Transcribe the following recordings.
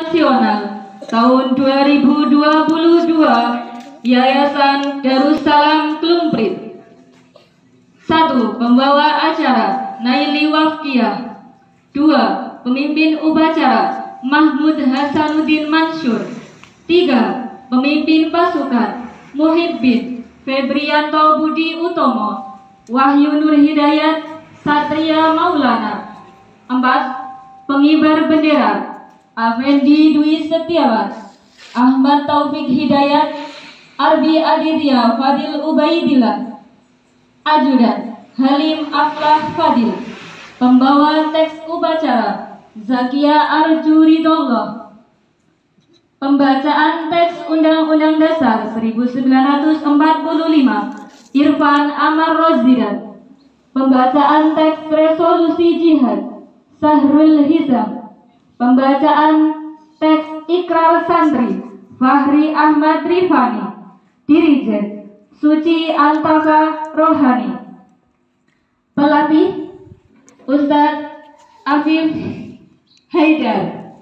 Nasional tahun 2022 Yayasan Darussalam Klumprit. 1. Pembawa acara Naili Wafkiyah. 2. Pemimpin upacara Mahmud Hasanuddin Mansur. 3. Pemimpin pasukan Muhibbin Febrianto Budi Utomo, Wahyu Nur Hidayat Satria Maulana. 4. Pengibar bendera Afendi Dwi Setiawan, Ahmad Taufik Hidayat, Arbi Aditya Fadil Ubaidillah. Ajudan Halim Aflah Fadil. Pembawa teks upacara Zakia Arjuridollah. Pembacaan teks Undang-Undang Dasar 1945 Irfan Amar Rozzidan. Pembacaan teks resolusi jihad Sahrul Hizam. Pembacaan teks ikrar santri Fahri Ahmad Rifani. Dirijen Suci Antaka Rohani. Pelatih Ustadz Afif Haidar.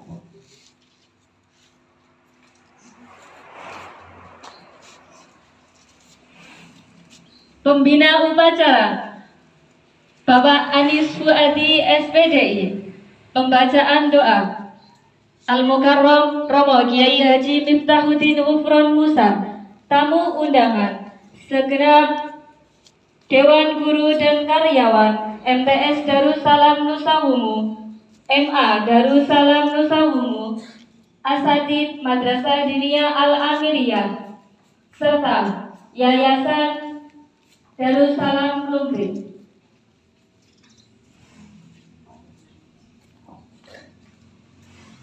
Pembina upacara Bapak Anis Fuadi SPDI. Pembacaan doa Al-Mukarram Romo Kiai Haji Miftahuddin Ufron Musa, tamu undangan, segenap Dewan Guru dan Karyawan MTS Darussalam Nusawungu, MA Darussalam Nusawungu, Asatid Madrasah Diniyah Al-Amiriyah, serta Yayasan Darussalam Klumprit.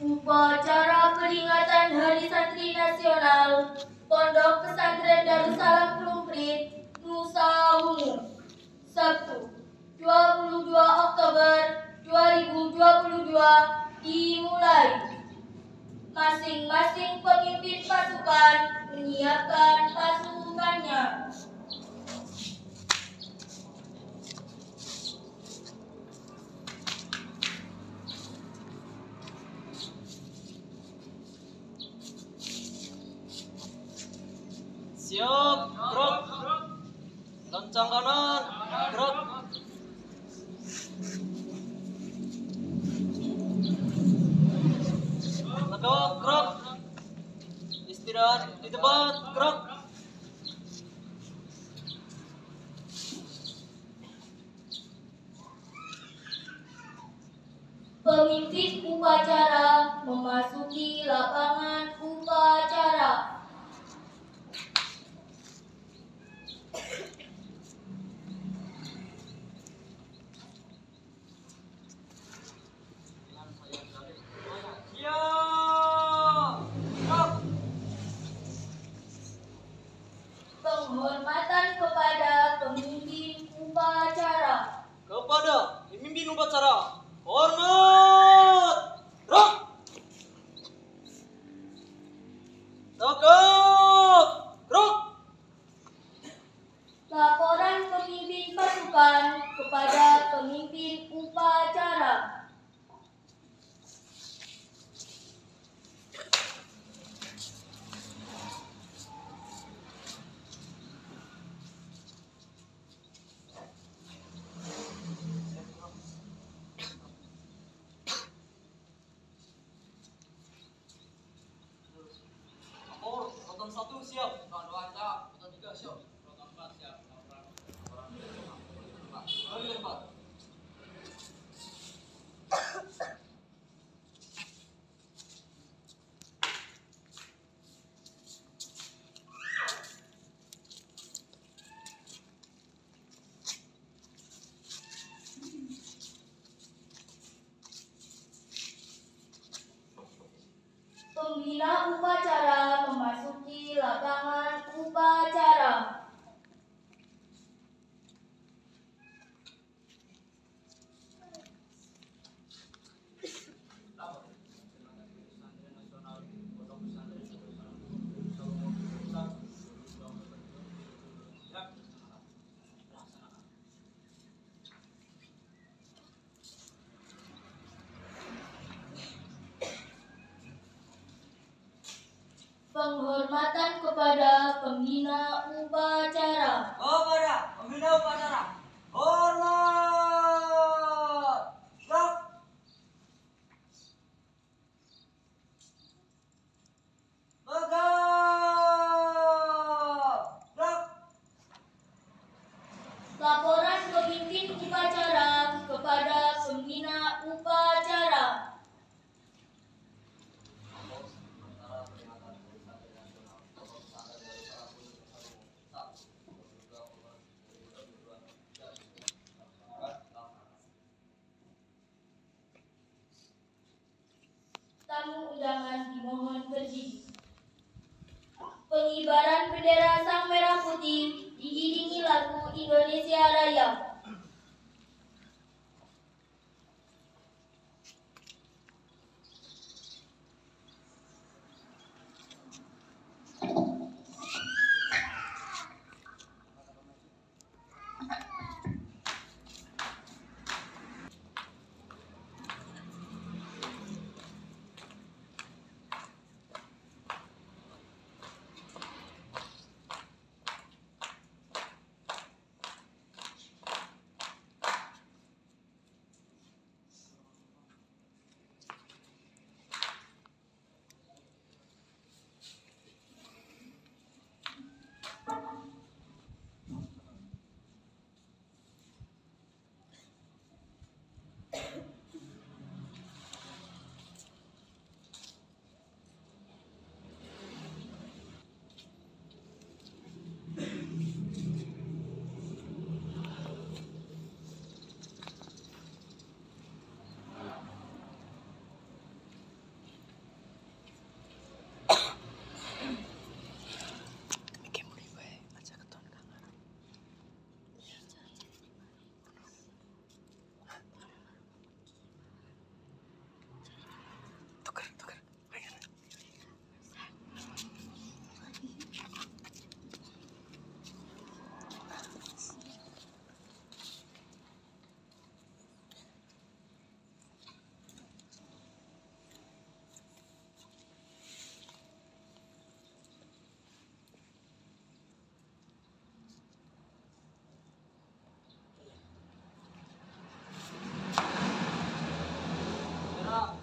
Upacara peringatan Hari Santri Nasional Pondok Pesantren Darussalam Klumprit, Nusa Wungu, Sabtu 22 Oktober 2022 dimulai. Masing-masing pemimpin pasukan menyiapkan pasukannya. Siap, gerak. Lonceng kanan, gerak. Kedok, gerak. Istirahat di tempat, gerak. Pemimpin upacara memasuki lapangan upacara. Penghormatan kepada pemimpin upacara. Kepada pemimpin upacara, hormat, gerak. Tegak, gerak. Laporan pemimpin pasukan kepada pemimpin upacara. Rotan 1 siap. Rotan 2 siap. Rotan 3 siap. Rotan 4 siap. Rotan 4. Pembina upacara memasuki lapangan upacara. Penghormatan kepada pembina upacara. Kepada pembina upacara. Hormat. Gerak. Tegak. Gerak. Laporan pemimpin upacara kepada pembina upacara. Tamu undangan dimohon berdiri. Pengibaran bendera Sang Merah Putih diiringi lagu Indonesia Raya.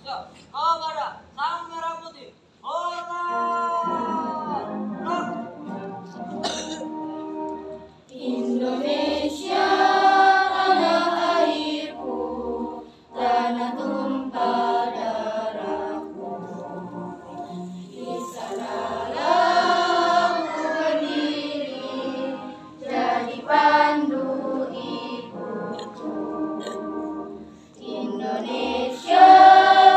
Siap. Kepada Sang Merah Putih. Hormat. Gerak. Indonesia tanah airku, tanah tumpah darahku. Di sanalah ku berdiri, jadi pandu ibuku. Indonesia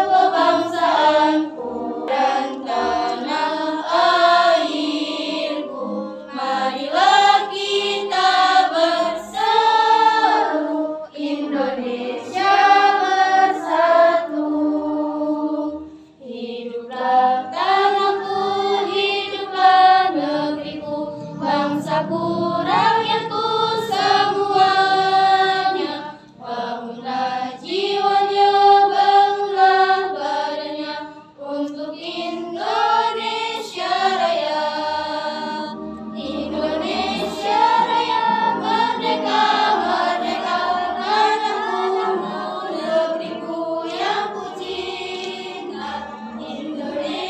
kebangsaanku dan tanah airku, marilah kita bersatu, Indonesia bersatu. Hiduplah tanahku, hiduplah negeriku, bangsaku, rakyatku semuanya. Bangunlah jiwanya, bangunlah badannya untuk Indonesia Raya. Indonesia Raya, merdeka, merdeka, tanahku, negeriku yang ku cinta. Indonesia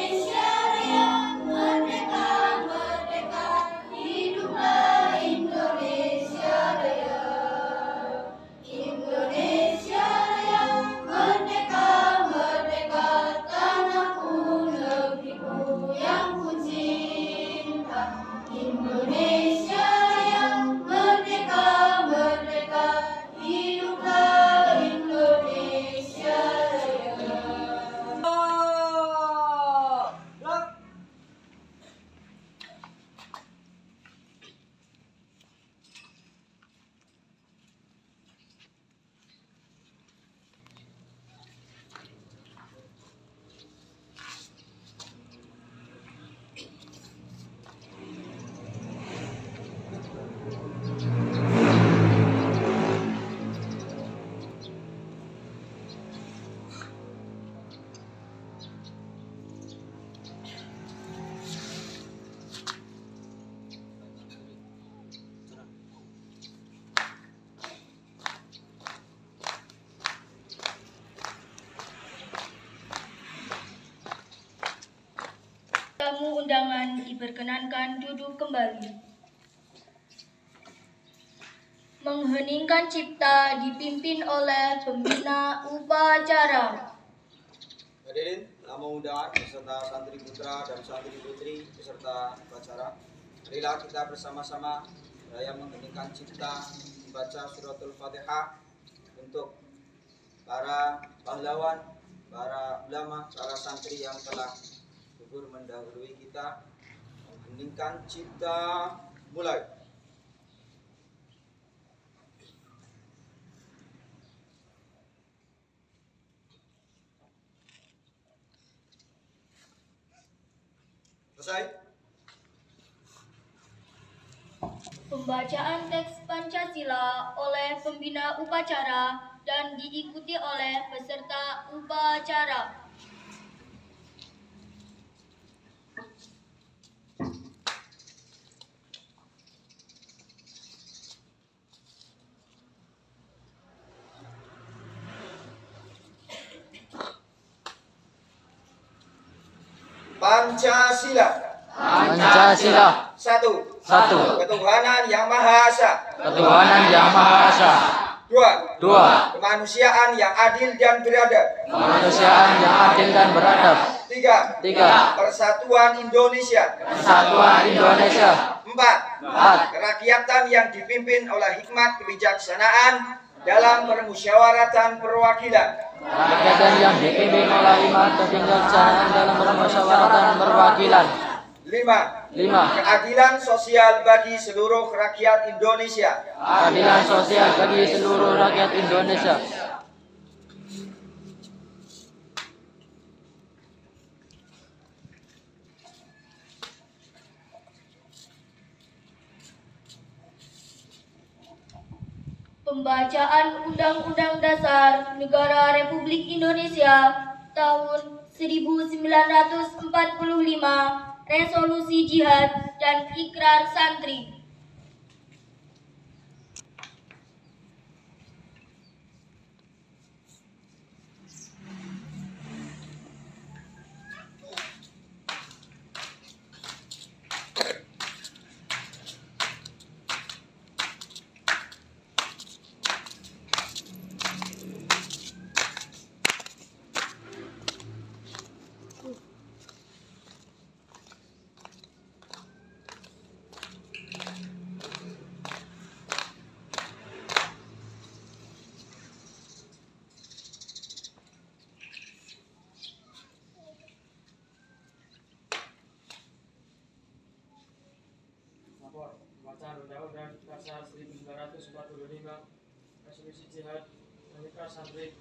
tamu undangan diperkenankan duduk kembali. Mengheningkan cipta dipimpin oleh pembina upacara. Hadirin tamu undangan beserta santri putra dan santri putri beserta upacara, marilah kita bersama-sama raya mengheningkan cipta membaca suratul Fatihah untuk para pahlawan, para ulama, para santri yang telah gugur mendahului kita. Mengheningkan cipta, mulai. Selesai. Pembacaan teks Pancasila oleh pembina upacara dan diikuti oleh peserta upacara. Pancasila. Pancasila. Satu. Ketuhanan Yang Maha Esa. Ketuhanan Yang Maha Esa. Dua. Kemanusiaan yang adil dan beradab. Kemanusiaan yang adil dan beradab. Tiga. Persatuan Indonesia. Persatuan Indonesia. Empat. Empat. Kerakyatan yang dipimpin oleh hikmat kebijaksanaan dalam permusyawaratan perwakilan. Rakyatan yang dipimpin oleh hikmat kebijaksanaan dalam permusyawaratan perwakilan. Lima. Keadilan sosial bagi seluruh rakyat Indonesia. Keadilan sosial bagi seluruh rakyat Indonesia. Pembacaan Undang-Undang Dasar Negara Republik Indonesia tahun 1945, Resolusi Jihad dan Ikrar Santri. Pembacaan Undang-Undang Dasar 1945, Resolusi Jihad dan Ikrar Santri.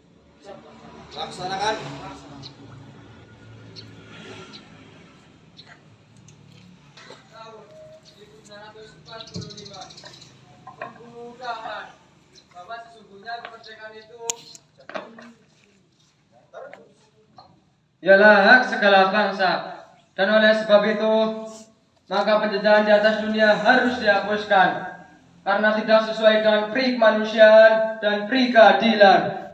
Laksanakan. Tahun 1945 pembukaan bahwa sesungguhnya kemerdekaan itu ialah hak segala bangsa, dan oleh sebab itu maka penjajahan di atas dunia harus dihapuskan karena tidak sesuai dengan pri kemanusiaan dan pri keadilan.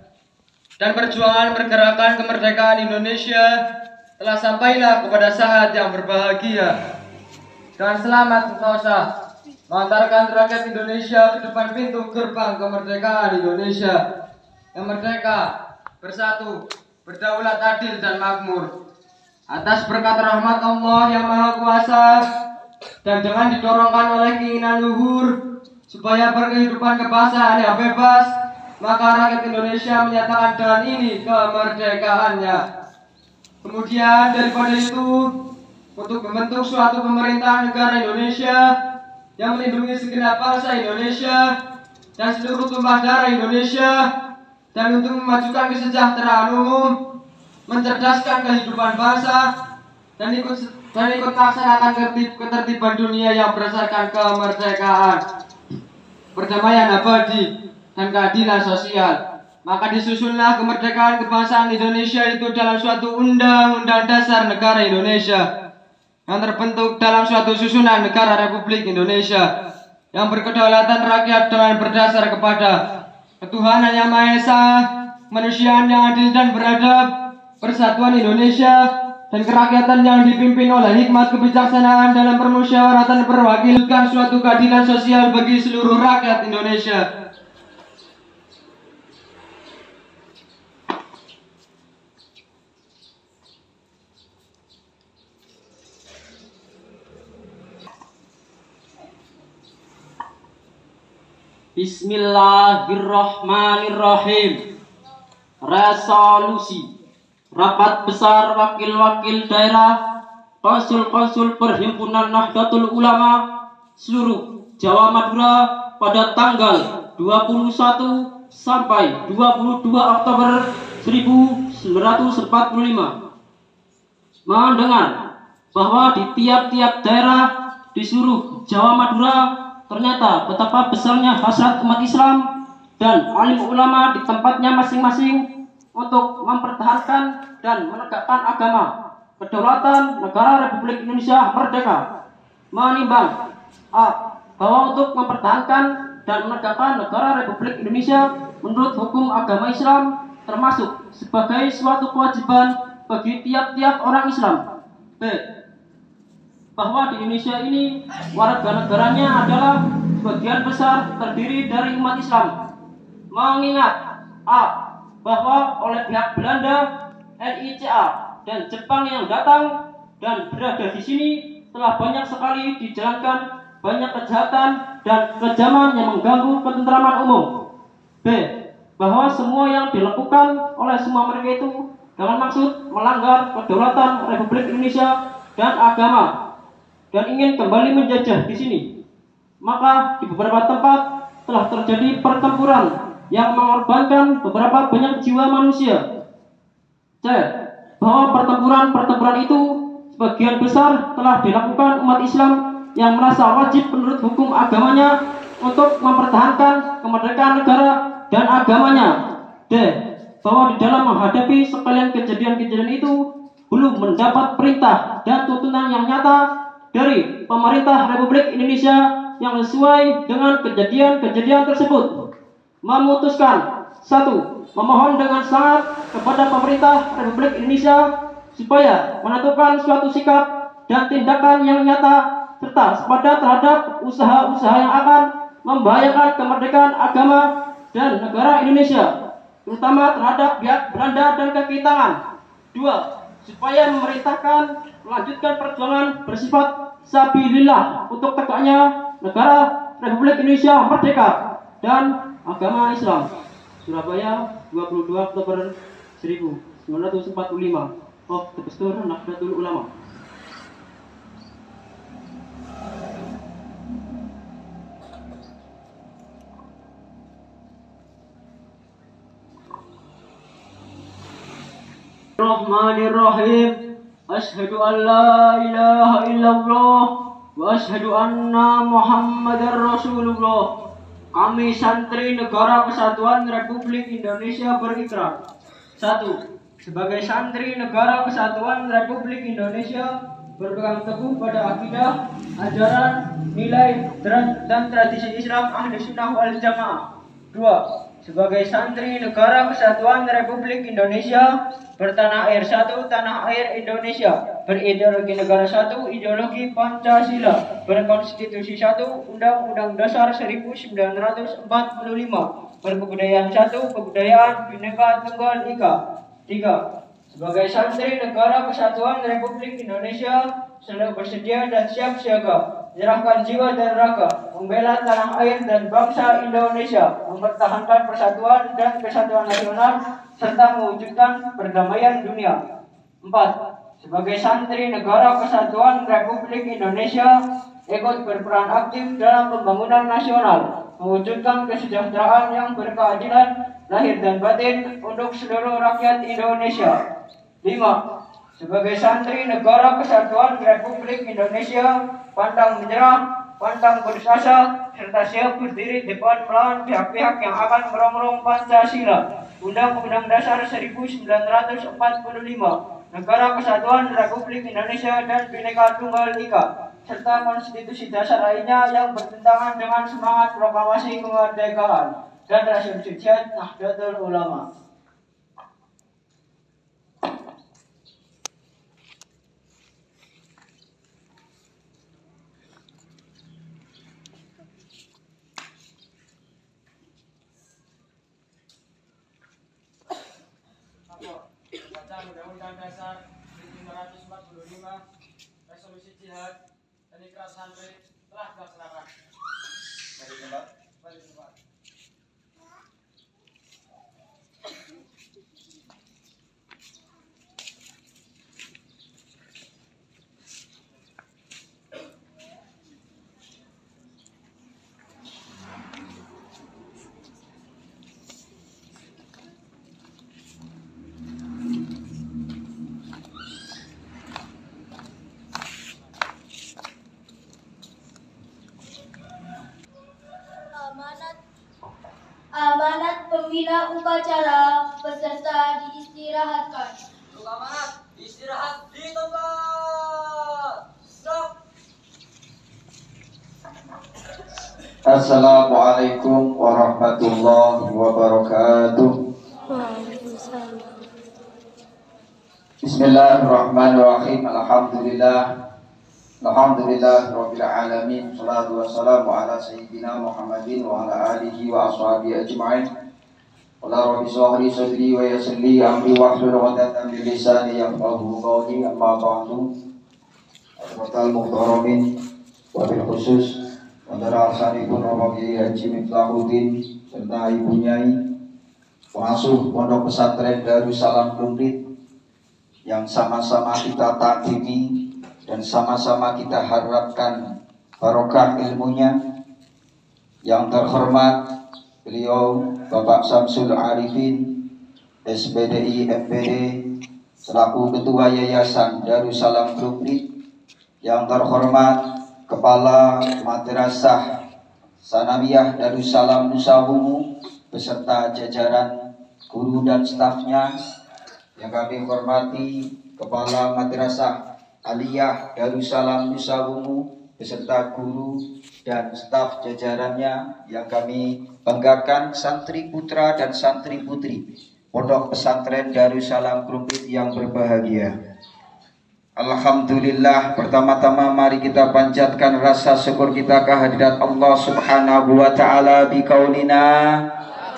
Dan perjuangan pergerakan kemerdekaan Indonesia telah sampailah kepada saat yang berbahagia. Dan selamat sentosa mengantarkan rakyat Indonesia ke depan pintu gerbang kemerdekaan Indonesia yang merdeka, bersatu, berdaulat, adil dan makmur. Atas berkat rahmat Allah yang Maha Kuasa dan dengan didorongkan oleh keinginan luhur supaya berkehidupan kebangsaan yang bebas, maka rakyat Indonesia menyatakan dengan ini kemerdekaannya. Kemudian daripada itu, untuk membentuk suatu pemerintahan negara Indonesia yang melindungi segenap bangsa Indonesia dan seluruh tumpah darah Indonesia, dan untuk memajukan kesejahteraan umum, mencerdaskan kehidupan bangsa, dan ikut melaksanakan ketertiban dunia yang berdasarkan kemerdekaan, perdamaian abadi, dan keadilan sosial. Maka disusunlah kemerdekaan kebangsaan Indonesia itu dalam suatu Undang-Undang Dasar Negara Indonesia yang terbentuk dalam suatu susunan negara Republik Indonesia yang berkedaulatan rakyat dengan berdasar kepada ketuhanan yang Maha Esa, kemanusiaan yang adil dan beradab, persatuan Indonesia, dan kerakyatan yang dipimpin oleh hikmat kebijaksanaan dalam permusyawaratan perwakilan suatu keadilan sosial bagi seluruh rakyat Indonesia. Bismillahirrahmanirrahim. Resolusi Rapat Besar Wakil-Wakil Daerah Konsul-Konsul Perhimpunan Nahdlatul Ulama seluruh Jawa Madura pada tanggal 21 sampai 22 Oktober 1945 mendengar bahwa di tiap-tiap daerah di seluruh Jawa Madura ternyata betapa besarnya hasrat umat Islam dan alim ulama di tempatnya masing-masing untuk mempertahankan dan menegakkan agama kedaulatan negara Republik Indonesia merdeka, menimbang bahwa untuk mempertahankan dan menegakkan negara Republik Indonesia menurut hukum agama Islam termasuk sebagai suatu kewajiban bagi tiap-tiap orang Islam. B. Bahwa di Indonesia ini warga negaranya adalah sebagian besar terdiri dari umat Islam. Mengingat bahwa oleh pihak Belanda, NICA, dan Jepang yang datang dan berada di sini telah banyak sekali dijalankan banyak kejahatan dan kekejaman yang mengganggu ketentraman umum. B. Bahwa semua yang dilakukan oleh semua mereka itu dengan maksud melanggar kedaulatan Republik Indonesia dan agama dan ingin kembali menjajah di sini. Maka di beberapa tempat telah terjadi pertempuran yang mengorbankan beberapa banyak jiwa manusia. C. Bahwa pertempuran itu sebagian besar telah dilakukan umat Islam yang merasa wajib menurut hukum agamanya untuk mempertahankan kemerdekaan negara dan agamanya. D. Bahwa di dalam menghadapi sekalian kejadian-kejadian itu belum mendapat perintah dan tuntunan yang nyata dari pemerintah Republik Indonesia yang sesuai dengan kejadian-kejadian tersebut. Memutuskan 1. Memohon dengan sangat kepada pemerintah Republik Indonesia supaya menentukan suatu sikap dan tindakan yang nyata serta sepadan terhadap usaha-usaha yang akan membahayakan kemerdekaan agama dan negara Indonesia, terutama terhadap pihak Belanda dan kaki tangan. 2. Supaya memerintahkan melanjutkan perjuangan bersifat sabilillah untuk tegaknya negara Republik Indonesia merdeka dan agama Islam. Surabaya, 22 Oktober 1945. Of the Pastor Nahdlatul Ulama. Bismillahirrahmanirrahim. Asyhadu an la ilaha illallah wa asyhadu anna Muhammadar Rasulullah. Kami santri Negara Kesatuan Republik Indonesia berikrar. 1. Sebagai santri Negara Kesatuan Republik Indonesia berpegang teguh pada akidah, ajaran, nilai, dan tradisi Islam Ahlu Sunnah wal Jamaah. 2. Sebagai santri Negara Kesatuan Republik Indonesia bertanah air satu, tanah air Indonesia, berideologi negara satu, ideologi Pancasila, berkonstitusi satu, Undang-Undang Dasar 1945, berkebudayaan satu, kebudayaan Bhinneka Tunggal Ika. 3. Sebagai santri Negara Kesatuan Republik Indonesia selalu bersedia dan siap siaga, menyerahkan jiwa dan raga, membela tanah air dan bangsa Indonesia, mempertahankan persatuan dan kesatuan nasional, serta mewujudkan perdamaian dunia. 4. Sebagai santri Negara Kesatuan Republik Indonesia ikut berperan aktif dalam pembangunan nasional, mewujudkan kesejahteraan yang berkeadilan lahir dan batin untuk seluruh rakyat Indonesia. 5. Sebagai santri Negara Kesatuan Republik Indonesia pantang menyerah, pantang putus asa, serta siap berdiri depan melawan pihak-pihak yang akan merongrong Pancasila, Undang-Undang Dasar 1945, Negara Kesatuan Republik Indonesia dan Bhinneka Tunggal Ika, serta konstitusi dasar lainnya yang bertentangan dengan semangat proklamasi kemerdekaan dan resolusi jihad Nahdlatul Ulama. tentang Undang-Undang Dasar 1945, Resolusi Jihad dan Ikrar Santri telah dilaksanakan. Mari tempat. Amanat pembina upacara peserta diistirahatkan. Untuk amanat, istirahat di tempat. Stop. Assalamualaikum warahmatullahi wabarakatuh. Bismillahirrahmanirrahim. Alhamdulillah rabbil alamin. Shalatu wassalamu ala sayyidina Muhammadin wa ala alihi wa ashabihi ajma'in. Qala rabbi shrah li sadri wa yassir li amri wahlul 'uqdatam min lisani yafqahu qawli. Amma ba'du. Al muhtaramin wa bil khusus Saudara Al-Sanibun Romogi Haji Miftahuddin serta Ibu Nyai pengasuh Pondok Pesantren Darussalam Plumpit yang sama-sama kita takdimi dan sama-sama kita harapkan barokah ilmunya. Yang terhormat beliau Bapak Samsul Arifin SPDI MPD selaku Ketua Yayasan Darussalam Plumpit. Yang terhormat Kepala Madrasah Sanawiyah Darussalam Nusawungu beserta jajaran guru dan stafnya. Yang kami hormati Kepala Madrasah Aliyah Darussalam Nusawungu beserta guru dan staf jajarannya. Yang kami banggakan santri putra dan santri putri Pondok Pesantren Darussalam Plumpit yang berbahagia. Alhamdulillah, pertama-tama mari kita panjatkan rasa syukur kita kehadirat Allah Subhanahu wa taala biqaulina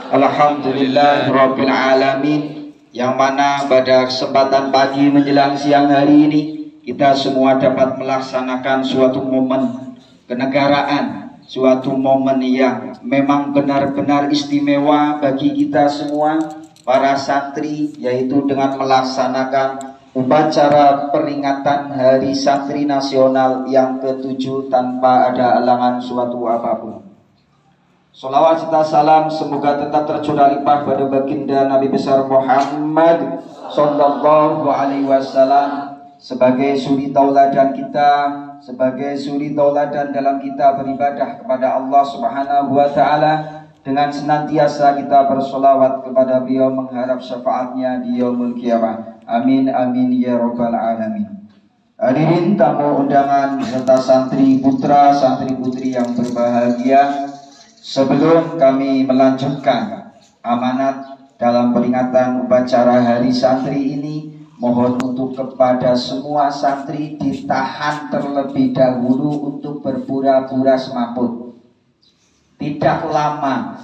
alhamdulillah rabbil alamin, yang mana pada kesempatan pagi menjelang siang hari ini kita semua dapat melaksanakan suatu momen kenegaraan, suatu momen yang memang benar-benar istimewa bagi kita semua para santri, yaitu dengan melaksanakan upacara peringatan Hari Santri Nasional yang ke-7 tanpa ada halangan suatu apapun. Sholawat serta salam semoga tetap tercurah limpah pada baginda Nabi besar Muhammad Sallallahu Alaihi Wasallam sebagai suri tauladan kita, sebagai suri tauladan dalam kita beribadah kepada Allah Subhanahu Wa Taala. Dengan senantiasa kita bersolawat kepada beliau mengharap syafaatnya di yaumul qiyamah. Amin amin ya rabbal alamin. Hadirin tamu undangan serta santri putra santri putri yang berbahagia, sebelum kami melanjutkan amanat dalam peringatan upacara Hari Santri ini, mohon untuk kepada semua santri ditahan terlebih dahulu untuk berpura-pura semaput. Tidak lama.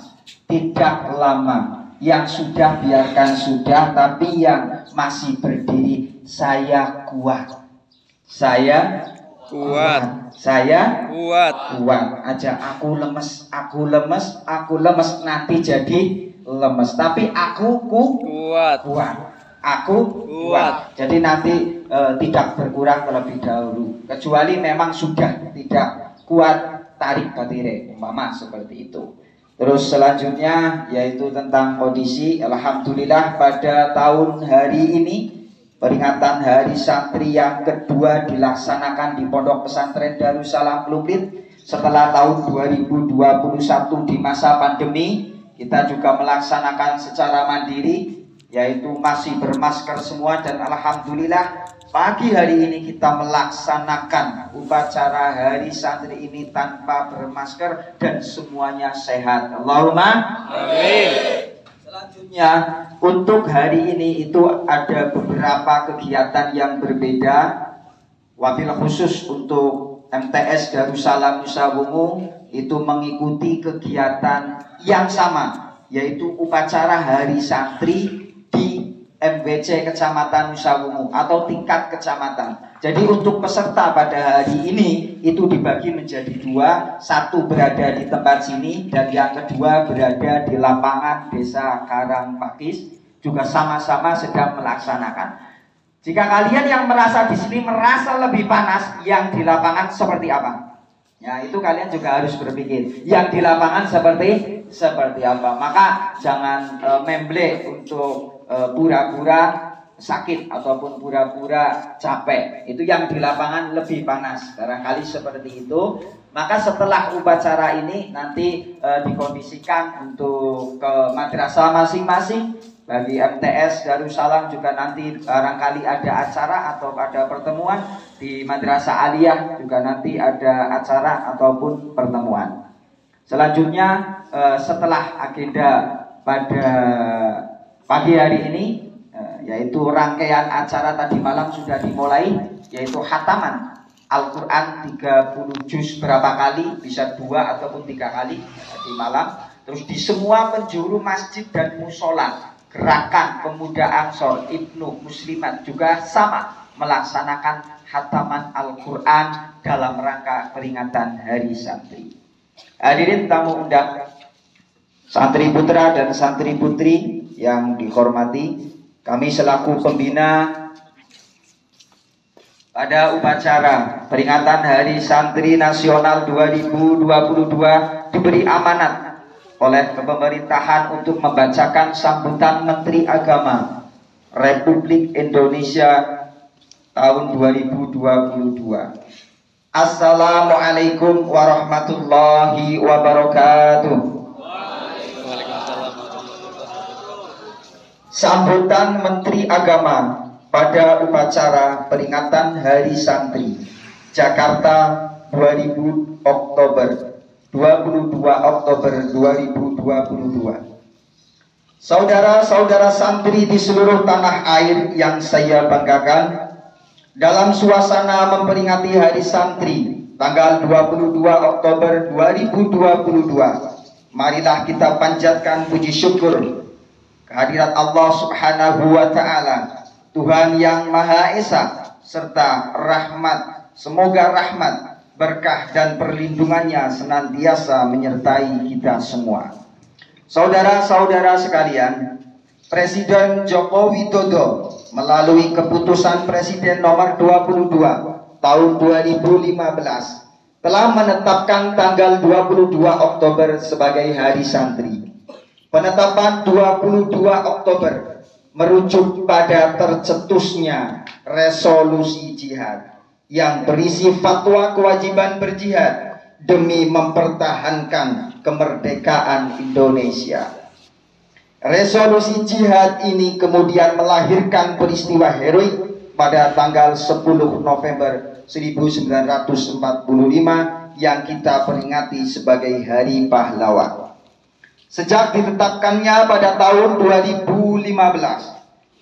Yang sudah biarkan sudah, tapi yang masih berdiri, saya kuat. Saya kuat. Saya kuat aja. Aku lemes. Nanti jadi lemes. Tapi aku kuat. Aku kuat. Jadi nanti tidak berkurang terlebih dahulu. Kecuali memang sudah tidak kuat, tarik batire, umpama seperti itu. Terus selanjutnya yaitu tentang kondisi. Alhamdulillah pada tahun hari ini peringatan Hari Santri yang kedua dilaksanakan di Pondok Pesantren Darussalam Plumpit setelah tahun 2021 di masa pandemi. Kita juga melaksanakan secara mandiri, yaitu masih bermasker semua, dan alhamdulillah pagi hari ini kita melaksanakan upacara Hari Santri ini tanpa bermasker dan semuanya sehat. Allahumma amin. Selanjutnya untuk hari ini itu ada beberapa kegiatan yang berbeda. Wabil khusus untuk MTS Darussalam Nusawungu itu mengikuti kegiatan yang sama, yaitu upacara Hari Santri di MWC Kecamatan Nusawungu atau tingkat kecamatan. Jadi untuk peserta pada hari ini itu dibagi menjadi dua, satu berada di tempat sini dan yang kedua berada di lapangan Desa Karangpakis, juga sama-sama sedang melaksanakan. Jika kalian yang merasa di sini merasa lebih panas, yang di lapangan seperti apa? Ya, itu kalian juga harus berpikir. Yang di lapangan seperti apa? Maka jangan memble untuk pura-pura sakit ataupun pura-pura capek. Itu yang di lapangan lebih panas. Barangkali seperti itu. Maka setelah upacara ini nanti dikondisikan untuk ke madrasah masing-masing. Bagi MTS Darussalam juga nanti barangkali ada acara atau ada pertemuan. Di Madrasah Aliyah juga nanti ada acara ataupun pertemuan. Selanjutnya setelah agenda pada pagi hari ini, yaitu rangkaian acara tadi malam sudah dimulai, yaitu khataman Al-Quran 30 juz berapa kali, bisa 2 ataupun 3 kali di malam. Terus di semua penjuru masjid dan musola, gerakan pemuda Ansor, Ibnu Muslimat juga sama melaksanakan khataman Al-Quran dalam rangka peringatan Hari Santri. Hadirin tamu undang, santri putra dan santri putri yang dihormati, kami selaku pembina pada upacara peringatan Hari Santri Nasional 2022 diberi amanat oleh pemerintahan untuk membacakan sambutan Menteri Agama Republik Indonesia tahun 2022. Assalamualaikum warahmatullahi wabarakatuh. Sambutan Menteri Agama pada upacara peringatan Hari Santri Jakarta 22 Oktober 2022. Saudara-saudara santri di seluruh tanah air yang saya banggakan, dalam suasana memperingati Hari Santri tanggal 22 Oktober 2022, marilah kita panjatkan puji syukur kehadirat Allah Subhanahu wa Ta'ala, Tuhan yang Maha Esa, serta semoga rahmat, berkah dan perlindungannya senantiasa menyertai kita semua. Saudara-saudara sekalian, Presiden Joko Widodo melalui keputusan Presiden nomor 22 tahun 2015 telah menetapkan tanggal 22 Oktober sebagai Hari Santri. Penetapan 22 Oktober merujuk pada tercetusnya resolusi jihad yang berisi fatwa kewajiban berjihad demi mempertahankan kemerdekaan Indonesia. Resolusi jihad ini kemudian melahirkan peristiwa heroik pada tanggal 10 November 1945 yang kita peringati sebagai Hari Pahlawan. Sejak ditetapkannya pada tahun 2015,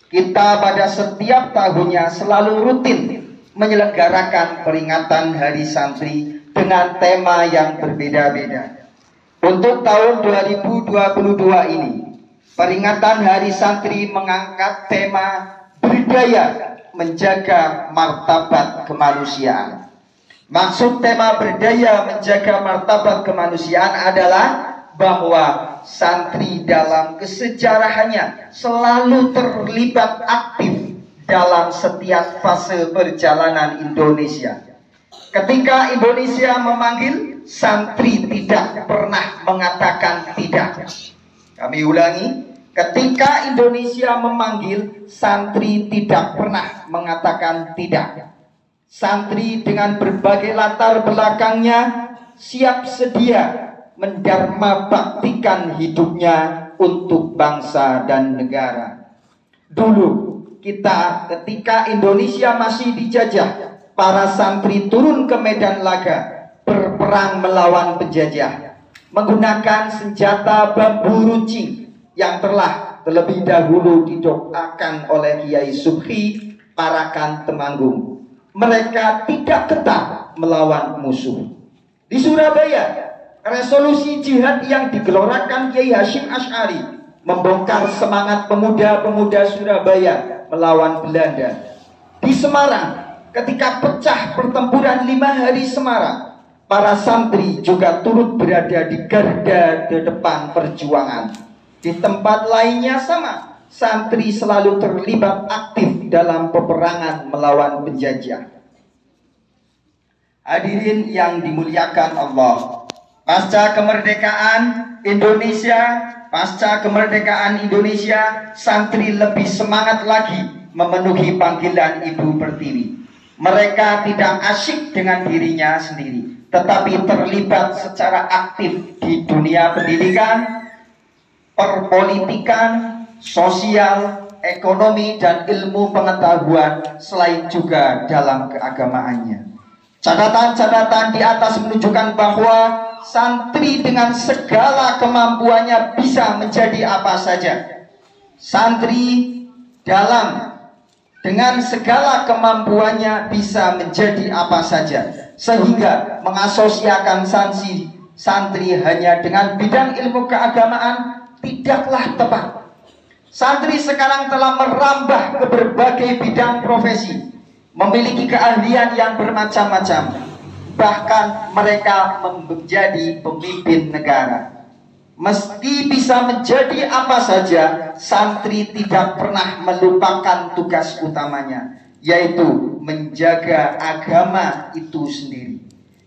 kita pada setiap tahunnya selalu rutin menyelenggarakan peringatan Hari Santri dengan tema yang berbeda-beda. Untuk tahun 2022 ini, peringatan Hari Santri mengangkat tema berdaya menjaga martabat kemanusiaan. Maksud tema berdaya menjaga martabat kemanusiaan adalah bahwa santri dalam kesejarahannya selalu terlibat aktif dalam setiap fase perjalanan Indonesia. Ketika Indonesia memanggil, santri tidak pernah mengatakan tidak. Kami ulangi, ketika Indonesia memanggil, santri tidak pernah mengatakan tidak. Santri dengan berbagai latar belakangnya siap sedia mendharma baktikan hidupnya untuk bangsa dan negara. Dulu ketika Indonesia masih dijajah, para santri turun ke medan laga berperang melawan penjajah menggunakan senjata bambu runcing yang telah terlebih dahulu didoakan oleh Kiai Subhi Parakan Temanggung. Mereka tidak ketat melawan musuh. Di Surabaya, resolusi jihad yang digelorakan Kiai Hashim Asy'ari membongkar semangat pemuda-pemuda Surabaya melawan Belanda. Di Semarang, ketika pecah pertempuran 5 hari Semarang, para santri juga turut berada di garda depan perjuangan. Di tempat lainnya sama, santri selalu terlibat aktif dalam peperangan melawan penjajah. Hadirin yang dimuliakan Allah, pasca kemerdekaan Indonesia, santri lebih semangat lagi memenuhi panggilan Ibu Pertiwi. Mereka tidak asyik dengan dirinya sendiri, tetapi terlibat secara aktif di dunia pendidikan, perpolitikan, sosial, ekonomi, dan ilmu pengetahuan, selain juga dalam keagamaannya. Catatan-catatan di atas menunjukkan bahwa santri dengan segala kemampuannya bisa menjadi apa saja. Santri dengan segala kemampuannya bisa menjadi apa saja, sehingga mengasosiasikan santri hanya dengan bidang ilmu keagamaan tidaklah tepat. Santri sekarang telah merambah ke berbagai bidang profesi, memiliki keahlian yang bermacam-macam, bahkan mereka menjadi pemimpin negara. Meski bisa menjadi apa saja, santri tidak pernah melupakan tugas utamanya, yaitu menjaga agama itu sendiri.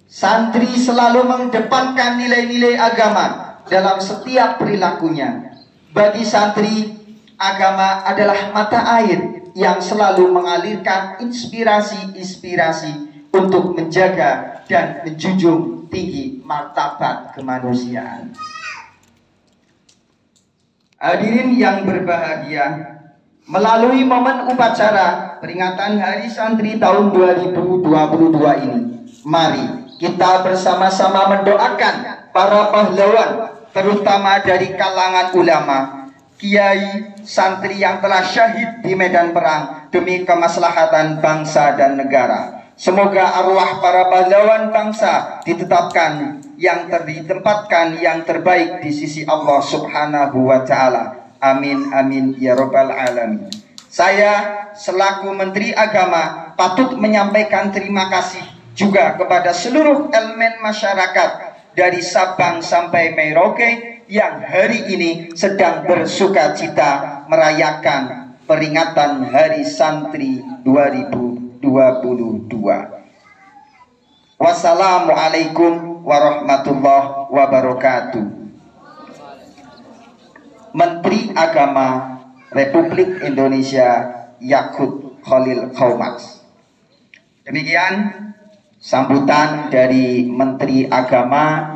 Santri selalu mengedepankan nilai-nilai agama dalam setiap perilakunya. Bagi santri, agama adalah mata air yang selalu mengalirkan inspirasi-inspirasi untuk menjaga dan menjunjung tinggi martabat kemanusiaan. Hadirin yang berbahagia, melalui momen upacara peringatan Hari Santri tahun 2022 ini, mari kita bersama-sama mendoakan para pahlawan, terutama dari kalangan ulama, kiai, santri yang telah syahid di medan perang demi kemaslahatan bangsa dan negara. Semoga arwah para pahlawan bangsa ditempatkan yang terbaik di sisi Allah Subhanahu wa Ta'ala. Amin amin ya rabbal alamin. Saya selaku Menteri Agama patut menyampaikan terima kasih juga kepada seluruh elemen masyarakat dari Sabang sampai Merauke yang hari ini sedang bersukacita merayakan peringatan Hari Santri 2022. Wassalamualaikum warahmatullahi wabarakatuh. Menteri Agama Republik Indonesia Yakut Khalil Qaumas. Demikian sambutan dari Menteri Agama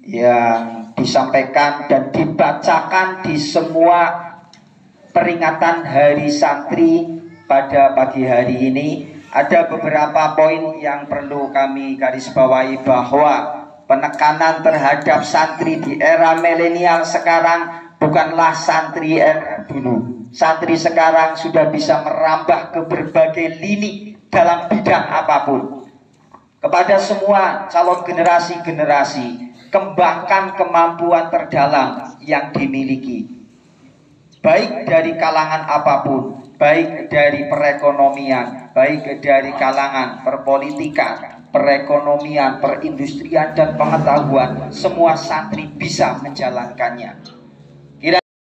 yang disampaikan dan dibacakan di semua peringatan Hari Santri pada pagi hari ini. Ada beberapa poin yang perlu kami garisbawahi, bahwa penekanan terhadap santri di era milenial sekarang bukanlah santri era dulu. Santri sekarang sudah bisa merambah ke berbagai lini dalam bidang apapun. Kepada semua calon generasi-generasi, kembangkan kemampuan terdalam yang dimiliki, baik dari kalangan apapun, baik dari perekonomian, baik dari kalangan perpolitikan, perekonomian, perindustrian, dan pengetahuan. Semua santri bisa menjalankannya.